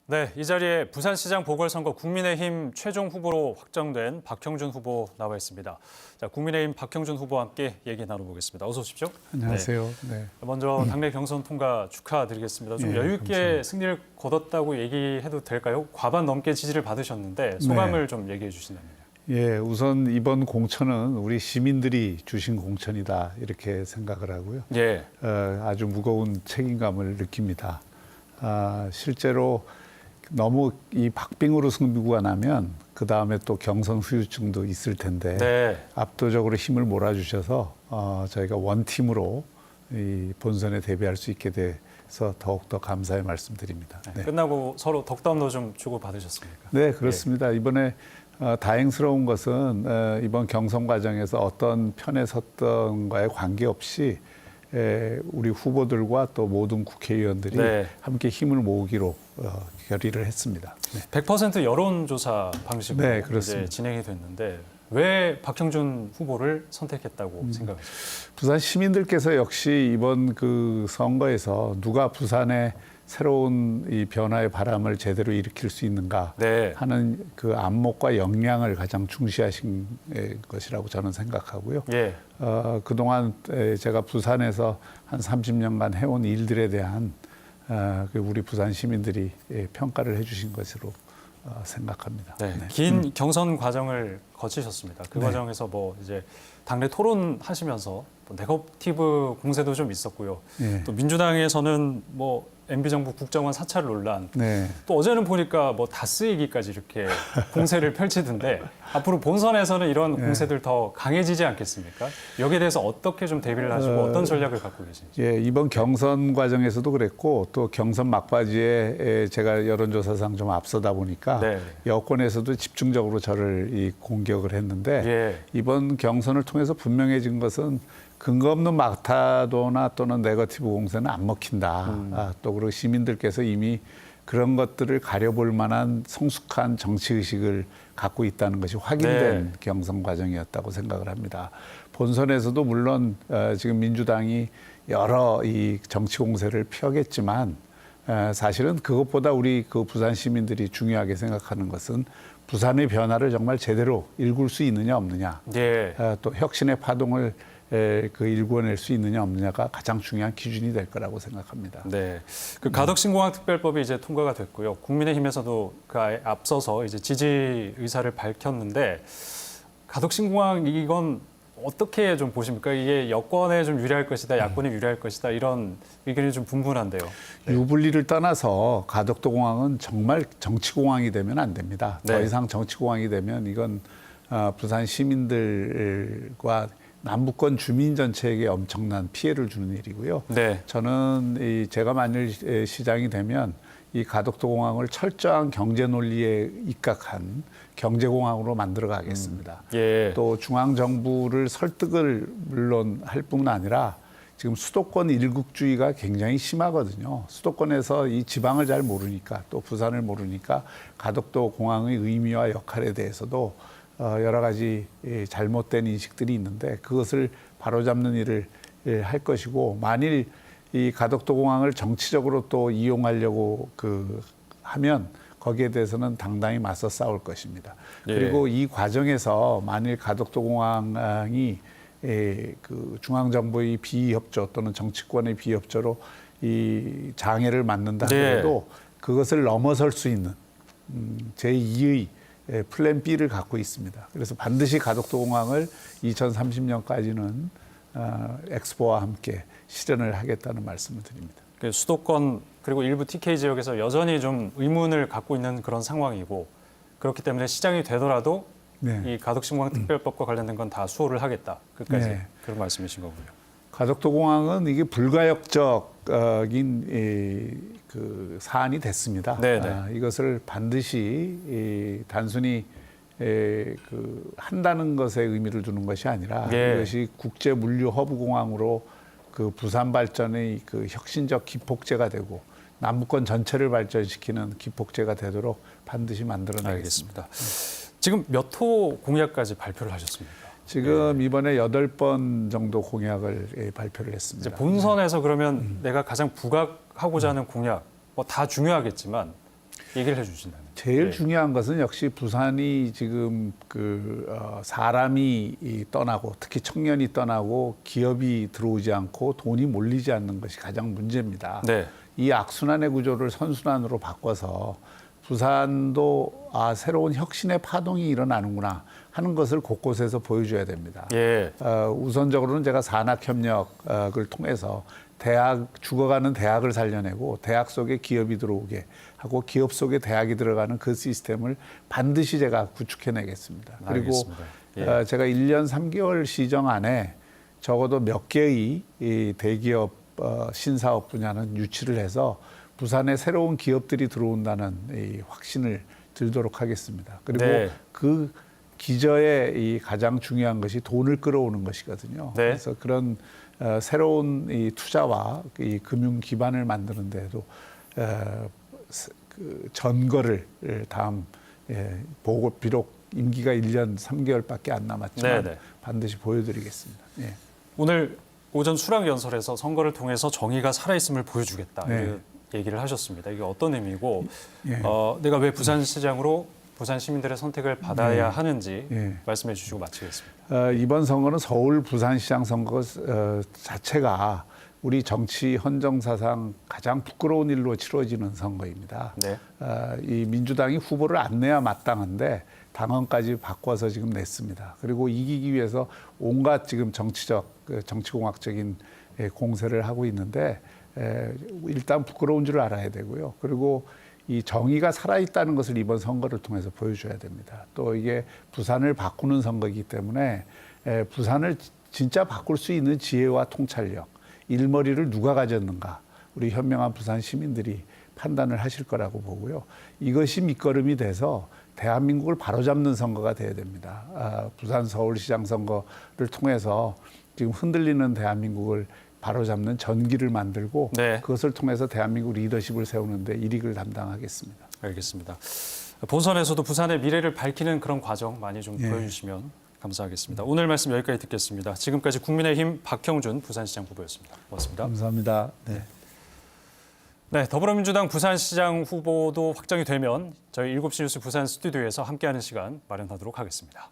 네, 이 자리에 부산시장 보궐선거 국민의힘 최종 후보로 확정된 박형준 후보 나와 있습니다. 자, 국민의힘 박형준 후보와 함께 얘기 나눠보겠습니다. 어서 오십시오. 안녕하세요. 네. 먼저 당내 경선 통과 축하드리겠습니다. 좀 네, 여유 있게 감사합니다. 승리를 거뒀다고 얘기해도 될까요? 과반 넘게 지지를 받으셨는데 소감을 네. 좀 얘기해 주신다면요. 예, 우선 이번 공천은 우리 시민들이 주신 공천이다 이렇게 생각을 하고요. 예, 아주 무거운 책임감을 느낍니다. 실제로 너무 이 박빙으로 승부가 나면 그 다음에 또 경선 후유증도 있을 텐데 네, 압도적으로 힘을 몰아주셔서 저희가 원팀으로 이 본선에 대비할 수 있게 돼서 더욱더 감사의 말씀드립니다. 네. 끝나고 서로 덕담도 좀 주고 받으셨습니까? 네, 그렇습니다. 이번에 다행스러운 것은 이번 경선 과정에서 어떤 편에 섰던가에 관계없이 우리 후보들과 또 모든 국회의원들이 네. 함께 힘을 모으기로 결의를 했습니다. 네. 100% 여론조사 방식으로 네, 이제 그렇습니다. 진행이 됐는데 왜 박형준 후보를 선택했다고 생각하십니까? 부산 시민들께서 역시 이번 그 선거에서 누가 부산의 새로운 이 변화의 바람을 제대로 일으킬 수 있는가 네. 하는 그 안목과 역량을 가장 중시하신 것이라고 저는 생각하고요. 예. 그동안 제가 부산에서 한 30년간 해온 일들에 대한 우리 부산 시민들이 평가를 해주신 것으로 생각합니다. 네. 긴 경선 과정을 거치셨습니다. 그 네. 과정에서 뭐 이제 당내 토론하시면서 뭐 네거티브 공세도 좀 있었고요. 예. 또 민주당에서는 뭐 MB 정부 국정원 사찰 논란. 네. 또 어제는 보니까 뭐 다스 얘기까지 이렇게 공세를 펼치던데 앞으로 본선에서는 이런 공세들 더 강해지지 않겠습니까? 여기에 대해서 어떻게 좀 대비를 하시고 어떤 전략을 갖고 계신지. 예, 이번 경선 과정에서도 그랬고 또 경선 막바지에 제가 여론조사상 좀 앞서다 보니까 네. 여권에서도 집중적으로 저를 이 공격을 했는데 예. 이번 경선을 통해서 분명해진 것은 근거 없는 막타도나 또는 네거티브 공세는 안 먹힌다. 또 그리고 시민들께서 이미 그런 것들을 가려볼 만한 성숙한 정치의식을 갖고 있다는 것이 확인된 네. 경선 과정이었다고 생각을 합니다. 본선에서도 물론 지금 민주당이 여러 이 정치 공세를 펴겠지만 사실은 그것보다 우리 그 부산 시민들이 중요하게 생각하는 것은 부산의 변화를 정말 제대로 일굴 수 있느냐 없느냐, 예. 또 혁신의 파동을 일궈낼 수 있느냐 없느냐가 가장 중요한 기준이 될 거라고 생각합니다. 네, 그 가덕신공항 특별법이 이제 통과가 됐고요. 국민의힘에서도 그 앞서서 이제 지지 의사를 밝혔는데 가덕신공항 이건 어떻게 좀 보십니까? 이게 여권에 좀 유리할 것이다, 야권에 유리할 것이다 이런 의견이 좀 분분한데요. 네. 유불리를 떠나서 가덕도 공항은 정말 정치공항이 되면 안 됩니다. 더 네. 이상 정치공항이 되면 이건 부산 시민들과 남부권 주민 전체에게 엄청난 피해를 주는 일이고요. 네. 저는 제가 만일 시장이 되면 이 가덕도 공항을 철저한 경제 논리에 입각한 경제공항으로 만들어 가겠습니다. 예. 또 중앙정부를 설득을 물론 할 뿐 아니라 지금 수도권 일국주의가 굉장히 심하거든요. 수도권에서 이 지방을 잘 모르니까 또 부산을 모르니까 가덕도 공항의 의미와 역할에 대해서도 여러 가지 잘못된 인식들이 있는데 그것을 바로잡는 일을 할 것이고 만일 이 가덕도 공항을 정치적으로 또 이용하려고 하면 거기에 대해서는 당당히 맞서 싸울 것입니다. 예. 그리고 이 과정에서 만일 가덕도 공항이 그 중앙정부의 비협조 또는 정치권의 비협조로 이 장애를 맞는다 하더라도 그것을 넘어설 수 있는 제2의 플랜 B를 갖고 있습니다. 그래서 반드시 가덕도 공항을 2030년까지는 엑스포와 함께 실현을 하겠다는 말씀을 드립니다. 그 수도권 그리고 일부 TK 지역에서 여전히 좀 의문을 갖고 있는 그런 상황이고 그렇기 때문에 시장이 되더라도 네. 이 가덕신공항 특별법과 관련된 건 다 수호를 하겠다. 끝까지 네. 그런 말씀이신 거고요. 가덕도 공항은 이게 불가역적인 그 사안이 됐습니다. 네네. 이것을 반드시 단순히 한다는 것에 의미를 두는 것이 아니라 예. 이것이 국제 물류 허브 공항으로 그 부산 발전의 그 혁신적 기폭제가 되고 남부권 전체를 발전시키는 기폭제가 되도록 반드시 만들어내겠습니다. 알겠습니다. 지금 몇 호 공약까지 발표를 하셨습니까? 지금 이번에 8번 정도 공약을 발표를 했습니다. 이제 본선에서 그러면 내가 가장 부각하고자 하는 공약, 뭐 다 중요하겠지만 얘기를 해주신다면. 제일 예. 중요한 것은 역시 부산이 지금 사람이 떠나고 특히 청년이 떠나고 기업이 들어오지 않고 돈이 몰리지 않는 것이 가장 문제입니다. 네. 이 악순환의 구조를 선순환으로 바꿔서 부산도 새로운 혁신의 파동이 일어나는구나 하는 것을 곳곳에서 보여줘야 됩니다. 예. 우선적으로는 제가 산학협력을 통해서 죽어가는 대학을 살려내고 대학 속에 기업이 들어오게 하고 기업 속에 대학이 들어가는 그 시스템을 반드시 제가 구축해내겠습니다. 그리고 알겠습니다. 예. 제가 1년 3개월 시정 안에 적어도 몇 개의 이 대기업 신사업 분야는 유치를 해서 부산에 새로운 기업들이 들어온다는 이 확신을 들도록 하겠습니다. 그리고 네. 그 기저의 이 가장 중요한 것이 돈을 끌어오는 것이거든요. 네. 그래서 그런 새로운 이 투자와 이 금융 기반을 만드는 데도 그 전거를 다음 보고 비록 임기가 1년 3개월밖에 안 남았지만 네네. 반드시 보여드리겠습니다. 예. 오늘 오전 수락연설에서 선거를 통해서 정의가 살아있음을 보여주겠다. 네. 이런 얘기를 하셨습니다. 이게 어떤 의미고 예. 내가 왜 부산시장으로 부산 시민들의 선택을 받아야 하는지 예. 말씀해 주시고 마치겠습니다. 이번 선거는 서울 부산시장 선거 자체가 우리 정치 헌정사상 가장 부끄러운 일로 치러지는 선거입니다. 네. 이 민주당이 후보를 안 내야 마땅한데 당헌까지 바꿔서 지금 냈습니다. 그리고 이기기 위해서 온갖 지금 정치공학적인 공세를 하고 있는데 일단 부끄러운 줄 알아야 되고요. 그리고 이 정의가 살아있다는 것을 이번 선거를 통해서 보여줘야 됩니다. 또 이게 부산을 바꾸는 선거이기 때문에 부산을 진짜 바꿀 수 있는 지혜와 통찰력, 일머리를 누가 가졌는가, 우리 현명한 부산 시민들이 판단을 하실 거라고 보고요. 이것이 밑거름이 돼서 대한민국을 바로잡는 선거가 돼야 됩니다. 부산 서울시장 선거를 통해서 지금 흔들리는 대한민국을 바로잡는 전기를 만들고 네. 그것을 통해서 대한민국 리더십을 세우는데 일익을 담당하겠습니다. 알겠습니다. 본선에서도 부산의 미래를 밝히는 그런 과정 많이 좀 예. 보여주시면 감사하겠습니다. 오늘 말씀 여기까지 듣겠습니다. 지금까지 국민의힘 박형준 부산시장 후보였습니다. 고맙습니다. 감사합니다. 네. 네, 더불어민주당 부산시장 후보도 확정이 되면 저희 7시 뉴스 부산 스튜디오에서 함께하는 시간 마련하도록 하겠습니다.